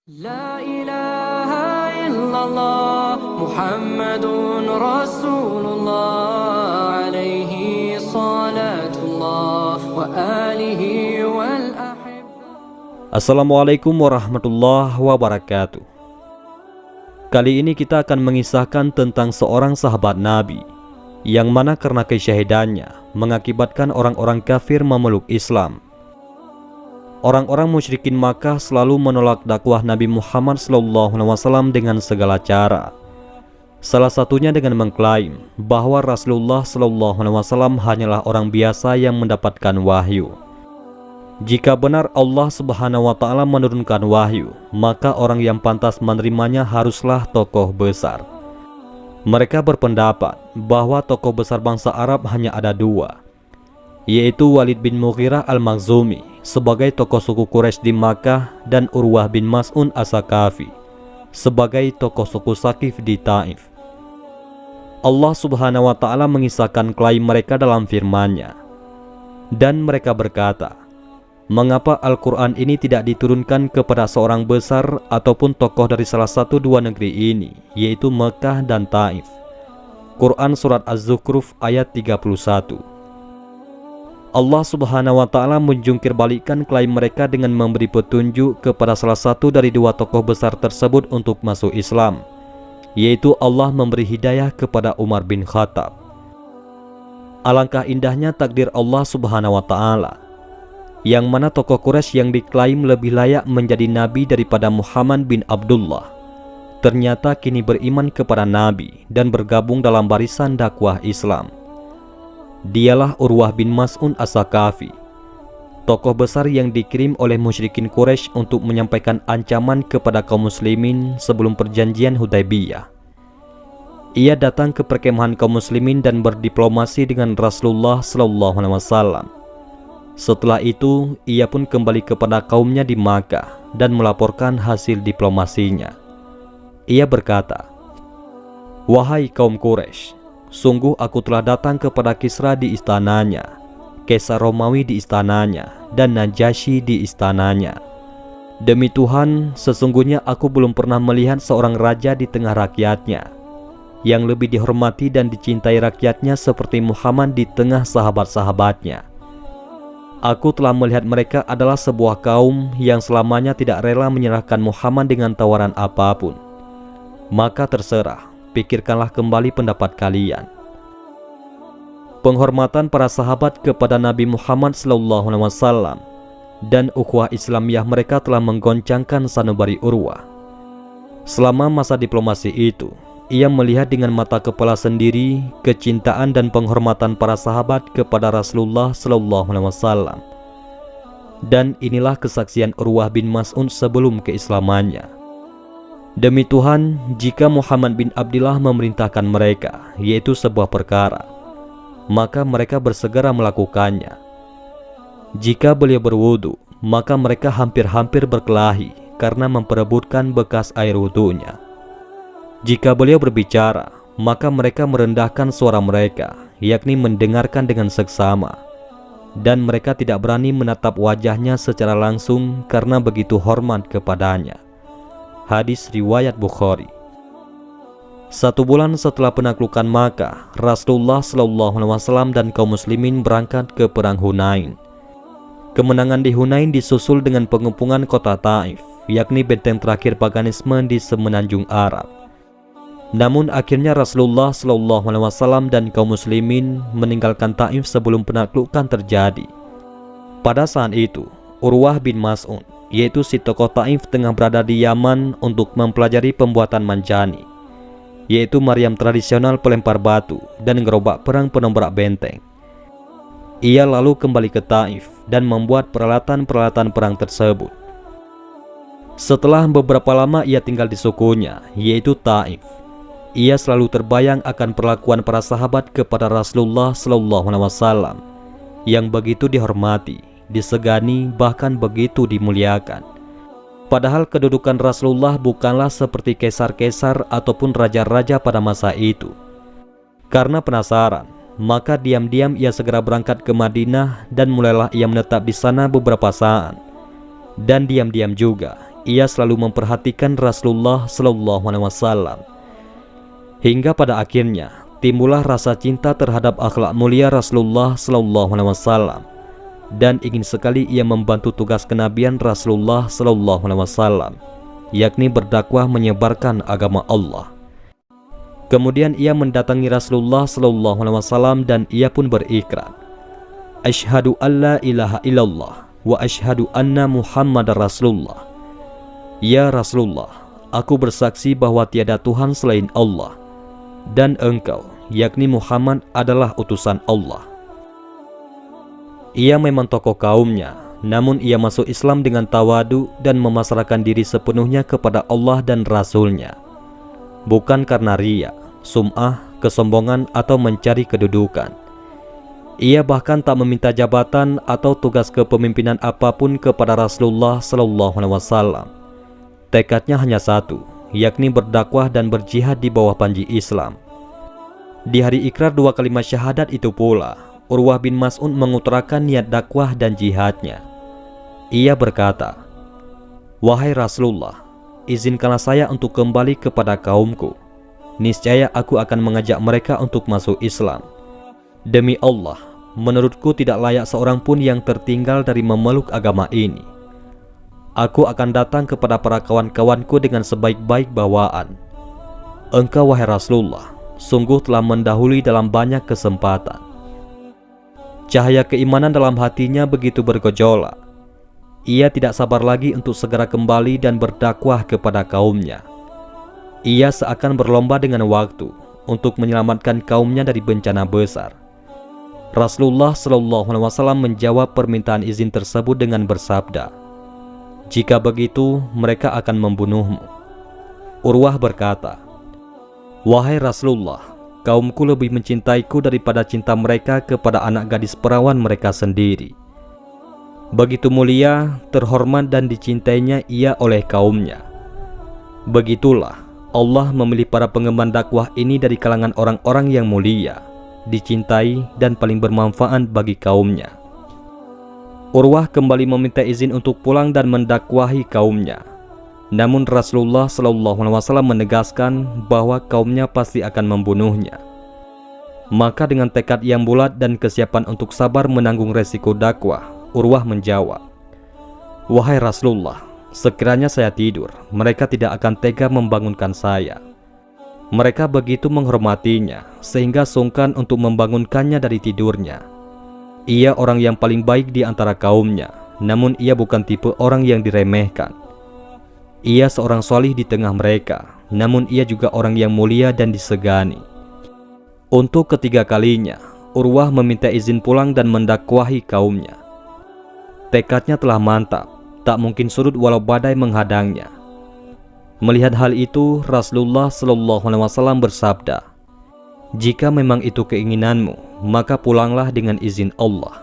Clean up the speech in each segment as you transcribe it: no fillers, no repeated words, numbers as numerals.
لا إله إلا الله محمد رسول الله عليه صلاة الله وآله والأحبة. Assalamualaikum warahmatullahi wabarakatuh. Kali ini kita akan mengisahkan tentang seorang sahabat Nabi yang mana karena kesyahidannya mengakibatkan orang-orang kafir memeluk Islam. Orang-orang musyrikin Makkah selalu menolak dakwah Nabi Muhammad SAW dengan segala cara. Salah satunya dengan mengklaim bahwa Rasulullah SAW hanyalah orang biasa yang mendapatkan wahyu. Jika benar Allah Subhanahu wa Ta'ala menurunkan wahyu, maka orang yang pantas menerimanya haruslah tokoh besar. Mereka berpendapat bahwa tokoh besar bangsa Arab hanya ada dua, yaitu Walid bin Mughirah al-Makhzumi sebagai tokoh suku Quraisy di Makkah dan Urwah bin Mas'un as-Saqafi sebagai tokoh suku Saqif di Taif. Allah Subhanahu wa Ta'ala mengisahkan klaim mereka dalam firman-Nya. Dan mereka berkata, mengapa Al-Quran ini tidak diturunkan kepada seorang besar ataupun tokoh dari salah satu dua negeri ini, yaitu Mekah dan Taif. Quran Surat Az-Zukhruf ayat 31. Allah Subhanahu wa Ta'ala menjungkir balikkan klaim mereka dengan memberi petunjuk kepada salah satu dari dua tokoh besar tersebut untuk masuk Islam, yaitu Allah memberi hidayah kepada Umar bin Khattab. Alangkah indahnya takdir Allah Subhanahu wa Ta'ala, yang mana tokoh Quraisy yang diklaim lebih layak menjadi nabi daripada Muhammad bin Abdullah ternyata kini beriman kepada Nabi dan bergabung dalam barisan dakwah Islam. Dialah Urwah bin Mas'un as-Saqafi, tokoh besar yang dikirim oleh musyrikin Quraisy untuk menyampaikan ancaman kepada kaum muslimin sebelum perjanjian Hudaybiyah. Ia datang ke perkemahan kaum muslimin dan berdiplomasi dengan Rasulullah SAW. Setelah itu, ia pun kembali kepada kaumnya di Makkah dan melaporkan hasil diplomasinya. Ia berkata, "Wahai kaum Quraisy, sungguh aku telah datang kepada Kisra di istananya, Kaisar Romawi di istananya, dan Najasyi di istananya. Demi Tuhan, sesungguhnya aku belum pernah melihat seorang raja di tengah rakyatnya yang lebih dihormati dan dicintai rakyatnya seperti Muhammad di tengah sahabat-sahabatnya. Aku telah melihat mereka adalah sebuah kaum yang selamanya tidak rela menyerahkan Muhammad dengan tawaran apapun. Maka terserah, pikirkanlah kembali pendapat kalian." Penghormatan para sahabat kepada Nabi Muhammad SAW dan ukhuwah Islamiyah mereka telah menggoncangkan sanubari Urwah. Selama masa diplomasi itu, ia melihat dengan mata kepala sendiri kecintaan dan penghormatan para sahabat kepada Rasulullah SAW. Dan inilah kesaksian Urwah bin Mas'un sebelum keislamannya. Demi Tuhan, jika Muhammad bin Abdullah memerintahkan mereka, yaitu sebuah perkara, maka mereka bersegera melakukannya. Jika beliau berwudu, maka mereka hampir-hampir berkelahi karena memperebutkan bekas air wudunya. Jika beliau berbicara, maka mereka merendahkan suara mereka, yakni mendengarkan dengan seksama. Dan mereka tidak berani menatap wajahnya secara langsung karena begitu hormat kepadanya. Hadis riwayat Bukhari. 1 bulan setelah penaklukan Makkah, Rasulullah SAW dan kaum muslimin berangkat ke perang Hunain. Kemenangan di Hunain disusul dengan pengepungan kota Taif, yakni benteng terakhir paganisme di semenanjung Arab. Namun akhirnya Rasulullah SAW dan kaum muslimin meninggalkan Taif sebelum penaklukan terjadi. Pada saat itu, Urwah bin Mas'un, yaitu si tokoh Taif, tengah berada di Yaman untuk mempelajari pembuatan manjani, yaitu meriam tradisional pelempar batu dan gerobak perang penombrak benteng. Ia lalu kembali ke Taif dan membuat peralatan-peralatan perang tersebut. Setelah beberapa lama ia tinggal di sukunya, yaitu Taif, ia selalu terbayang akan perlakuan para sahabat kepada Rasulullah SAW yang begitu dihormati, disegani, bahkan begitu dimuliakan. Padahal kedudukan Rasulullah bukanlah seperti kaisar-kaisar ataupun raja-raja pada masa itu. Karena penasaran, maka diam-diam ia segera berangkat ke Madinah dan mulailah ia menetap di sana beberapa saat. Dan diam-diam juga ia selalu memperhatikan Rasulullah SAW. Hingga pada akhirnya timbullah rasa cinta terhadap akhlak mulia Rasulullah SAW, dan ingin sekali ia membantu tugas kenabian Rasulullah SAW, yakni berdakwah menyebarkan agama Allah. Kemudian ia mendatangi Rasulullah SAW dan ia pun berikrar, "Asyhadu an la ilaha illallah wa asyhadu anna Muhammadar Rasulullah." Ya Rasulullah, aku bersaksi bahwa tiada Tuhan selain Allah, dan engkau, yakni Muhammad, adalah utusan Allah. Ia memang tokoh kaumnya, namun ia masuk Islam dengan tawadu dan memasrahkan diri sepenuhnya kepada Allah dan Rasul-Nya, bukan karena riya, sum'ah, kesombongan atau mencari kedudukan. Ia bahkan tak meminta jabatan atau tugas kepemimpinan apapun kepada Rasulullah SAW. Tekadnya hanya satu, yakni berdakwah dan berjihad di bawah panji Islam. Di hari ikrar 2 kalimat syahadat itu pula, Urwah bin Mas'ud mengutarakan niat dakwah dan jihadnya. Ia berkata, "Wahai Rasulullah, izinkanlah saya untuk kembali kepada kaumku. Niscaya aku akan mengajak mereka untuk masuk Islam. Demi Allah, menurutku tidak layak seorang pun yang tertinggal dari memeluk agama ini. Aku akan datang kepada para kawan-kawanku dengan sebaik-baik bawaan. Engkau wahai Rasulullah, sungguh telah mendahului dalam banyak kesempatan." Cahaya keimanan dalam hatinya begitu bergejolak. Ia tidak sabar lagi untuk segera kembali dan berdakwah kepada kaumnya. Ia seakan berlomba dengan waktu untuk menyelamatkan kaumnya dari bencana besar. Rasulullah SAW menjawab permintaan izin tersebut dengan bersabda, "Jika begitu, mereka akan membunuhmu." Urwah berkata, "Wahai Rasulullah, kaumku lebih mencintaiku daripada cinta mereka kepada anak gadis perawan mereka sendiri. Begitu mulia, terhormat dan dicintainya ia oleh kaumnya. Begitulah Allah memilih para pengemban dakwah ini dari kalangan orang-orang yang mulia, dicintai dan paling bermanfaat bagi kaumnya." Urwah kembali meminta izin untuk pulang dan mendakwahi kaumnya. Namun Rasulullah SAW menegaskan bahwa kaumnya pasti akan membunuhnya. Maka dengan tekad yang bulat dan kesiapan untuk sabar menanggung resiko dakwah, Urwah menjawab, "Wahai Rasulullah, sekiranya saya tidur, mereka tidak akan tega membangunkan saya. Mereka begitu menghormatinya sehingga sungkan untuk membangunkannya dari tidurnya. Ia orang yang paling baik di antara kaumnya, namun ia bukan tipe orang yang diremehkan. Ia seorang solih di tengah mereka, namun ia juga orang yang mulia dan disegani." Untuk ketiga kalinya, Urwah meminta izin pulang dan mendakwahi kaumnya. Tekadnya telah mantap, tak mungkin surut walau badai menghadangnya. Melihat hal itu, Rasulullah SAW bersabda, "Jika memang itu keinginanmu, maka pulanglah dengan izin Allah."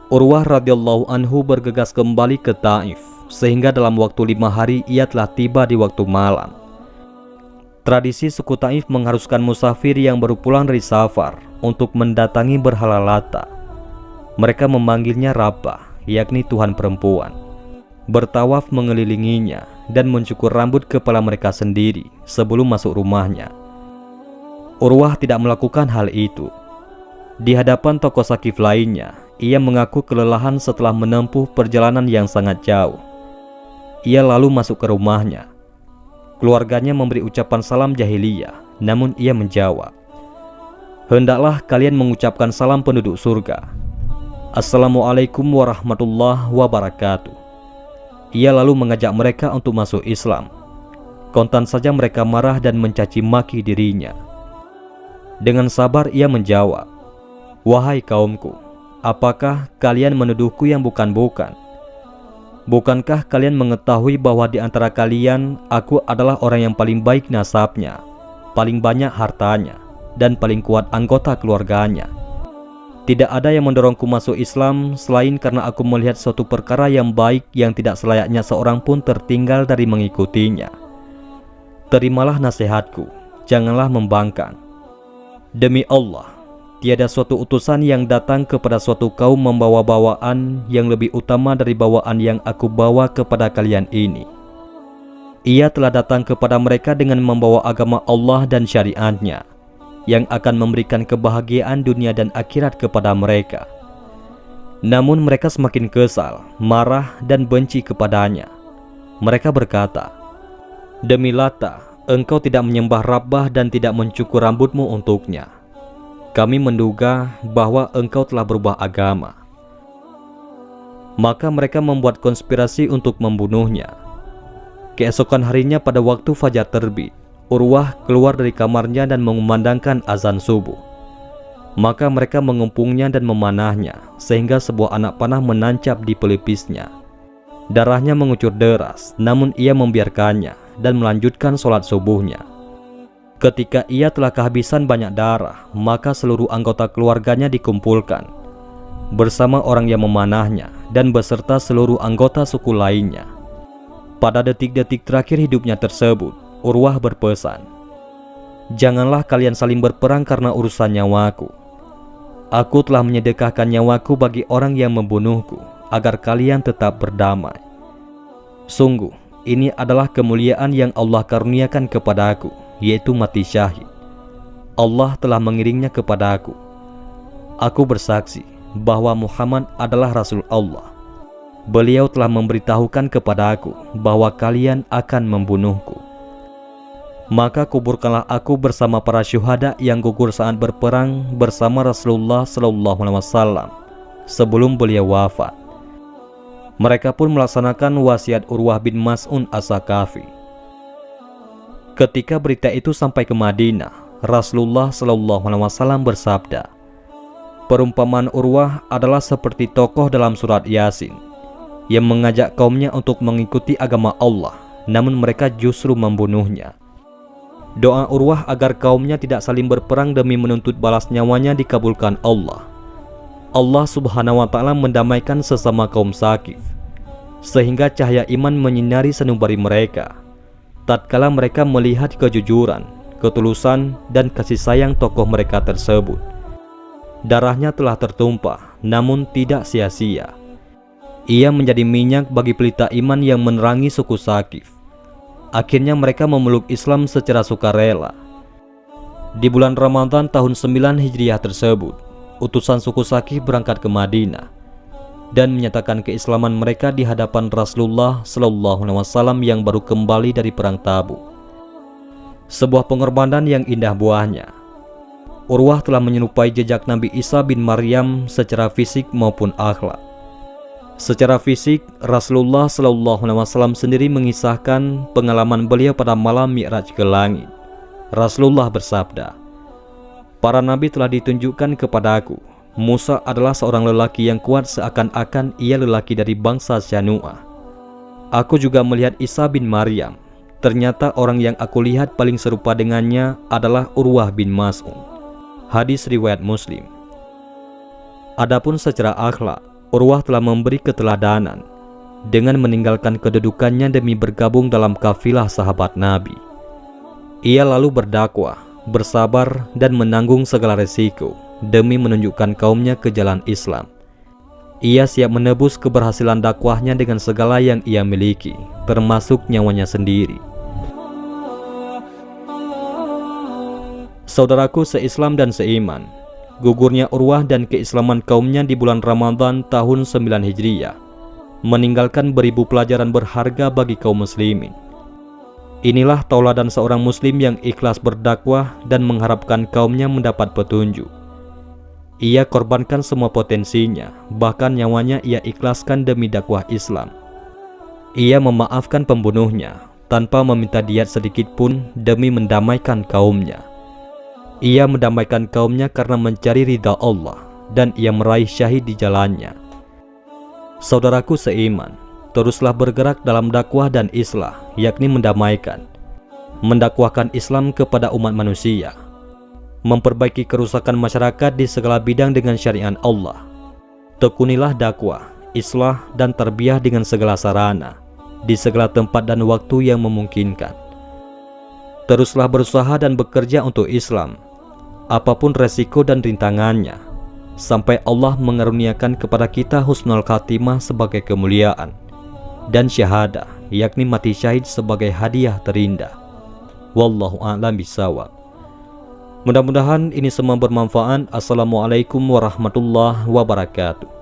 Urwah radhiyallahu anhu bergegas kembali ke Taif, sehingga dalam waktu 5 hari ia telah tiba di waktu malam. Tradisi suku Taif mengharuskan musafir yang baru pulang dari safar untuk mendatangi berhala Lata. Mereka memanggilnya Rabbah, yakni Tuhan perempuan, bertawaf mengelilinginya dan mencukur rambut kepala mereka sendiri sebelum masuk rumahnya. Urwah tidak melakukan hal itu. Di hadapan tokoh Sakif lainnya, ia mengaku kelelahan setelah menempuh perjalanan yang sangat jauh. Ia lalu masuk ke rumahnya. Keluarganya memberi ucapan salam jahiliyah, namun ia menjawab, "Hendaklah kalian mengucapkan salam penduduk surga. Assalamualaikum warahmatullahi wabarakatuh." Ia lalu mengajak mereka untuk masuk Islam. Kontan saja mereka marah dan mencaci maki dirinya. Dengan sabar ia menjawab, "Wahai kaumku, apakah kalian menuduhku yang bukan-bukan? Bukankah kalian mengetahui bahwa di antara kalian aku adalah orang yang paling baik nasabnya, paling banyak hartanya, dan paling kuat anggota keluarganya? Tidak ada yang mendorongku masuk Islam selain karena aku melihat suatu perkara yang baik yang tidak selayaknya seorang pun tertinggal dari mengikutinya. Terimalah nasihatku, janganlah membangkang. Demi Allah, tiada suatu utusan yang datang kepada suatu kaum membawa bawaan yang lebih utama dari bawaan yang aku bawa kepada kalian ini. Ia telah datang kepada mereka dengan membawa agama Allah dan syariatnya, yang akan memberikan kebahagiaan dunia dan akhirat kepada mereka. Namun mereka semakin kesal, marah dan benci kepadanya. Mereka berkata, "Demi Lata, engkau tidak menyembah Rabbah dan tidak mencukur rambutmu untuknya. Kami menduga bahwa engkau telah berubah agama." Maka mereka membuat konspirasi untuk membunuhnya. Keesokan harinya pada waktu fajar terbit, Urwah keluar dari kamarnya dan mengumandangkan azan subuh. Maka mereka mengepungnya dan memanahnya, sehingga sebuah anak panah menancap di pelipisnya. Darahnya mengucur deras, namun ia membiarkannya dan melanjutkan sholat subuhnya. Ketika ia telah kehabisan banyak darah, maka seluruh anggota keluarganya dikumpulkan bersama orang yang memanahnya dan beserta seluruh anggota suku lainnya. Pada detik-detik terakhir hidupnya tersebut, Urwah berpesan, "Janganlah kalian saling berperang karena urusan nyawaku. Aku telah menyedekahkan nyawaku bagi orang yang membunuhku, agar kalian tetap berdamai. Sungguh, ini adalah kemuliaan yang Allah karuniakan kepadaku, yaitu mati syahid. Allah telah mengiringnya kepadaku. Aku bersaksi bahwa Muhammad adalah Rasul Allah. Beliau telah memberitahukan kepadaku bahwa kalian akan membunuhku. Maka kuburkanlah aku bersama para syuhada yang gugur saat berperang bersama Rasulullah SAW sebelum beliau wafat." Mereka pun melaksanakan wasiat Urwah bin Mas'un As-Saqafi. Ketika berita itu sampai ke Madinah, Rasulullah SAW bersabda, "Perumpamaan Urwah adalah seperti tokoh dalam surat Yasin yang mengajak kaumnya untuk mengikuti agama Allah, namun mereka justru membunuhnya. Doa Urwah agar kaumnya tidak saling berperang demi menuntut balas nyawanya dikabulkan Allah. Allah Subhanahu wa Ta'ala mendamaikan sesama kaum Saqif, sehingga cahaya iman menyinari sanubari mereka tatkala mereka melihat kejujuran, ketulusan dan kasih sayang tokoh mereka tersebut. Darahnya telah tertumpah, namun tidak sia-sia. Ia menjadi minyak bagi pelita iman yang menerangi suku Saqif. Akhirnya mereka memeluk Islam secara sukarela. Di bulan Ramadan tahun 9 Hijriah tersebut, utusan suku Saqif berangkat ke Madinah dan menyatakan keislaman mereka di hadapan Rasulullah SAW yang baru kembali dari perang Tabuk. Sebuah pengorbanan yang indah buahnya. Urwah telah menyerupai jejak Nabi Isa bin Maryam secara fisik maupun akhlak. Secara fisik, Rasulullah SAW sendiri mengisahkan pengalaman beliau pada malam Mi'raj ke langit. Rasulullah bersabda, "Para nabi telah ditunjukkan kepadaku. Musa adalah seorang lelaki yang kuat seakan-akan ia lelaki dari bangsa Syanu'ah. Aku juga melihat Isa bin Maryam. Ternyata orang yang aku lihat paling serupa dengannya adalah Urwah bin Mas'un." Hadis riwayat Muslim. Adapun secara akhlak, Urwah telah memberi keteladanan dengan meninggalkan kedudukannya demi bergabung dalam kafilah sahabat Nabi. Ia lalu berdakwah, bersabar dan menanggung segala resiko demi menunjukkan kaumnya ke jalan Islam. Ia siap menebus keberhasilan dakwahnya dengan segala yang ia miliki, termasuk nyawanya sendiri. Saudaraku seislam dan seiman, gugurnya Urwah dan keislaman kaumnya di bulan Ramadan tahun 9 Hijriah meninggalkan beribu pelajaran berharga bagi kaum muslimin. Inilah tauladan seorang muslim yang ikhlas berdakwah dan mengharapkan kaumnya mendapat petunjuk. Ia korbankan semua potensinya, bahkan nyawanya ia ikhlaskan demi dakwah Islam. Ia memaafkan pembunuhnya tanpa meminta diat sedikit pun demi mendamaikan kaumnya. Ia mendamaikan kaumnya karena mencari ridha Allah dan ia meraih syahid di jalannya. Saudaraku seiman, teruslah bergerak dalam dakwah dan islah, yakni mendakwahkan Islam kepada umat manusia, memperbaiki kerusakan masyarakat di segala bidang dengan syariat Allah. Tekunilah dakwah, islah dan tarbiyah dengan segala sarana, di segala tempat dan waktu yang memungkinkan. Teruslah berusaha dan bekerja untuk Islam, apapun resiko dan rintangannya, sampai Allah mengaruniakan kepada kita husnul khatimah sebagai kemuliaan, dan syahadah, yakni mati syahid sebagai hadiah terindah. Wallahu a'lam bishawab. Mudah-mudahan ini semua bermanfaat. Assalamualaikum warahmatullahi wabarakatuh.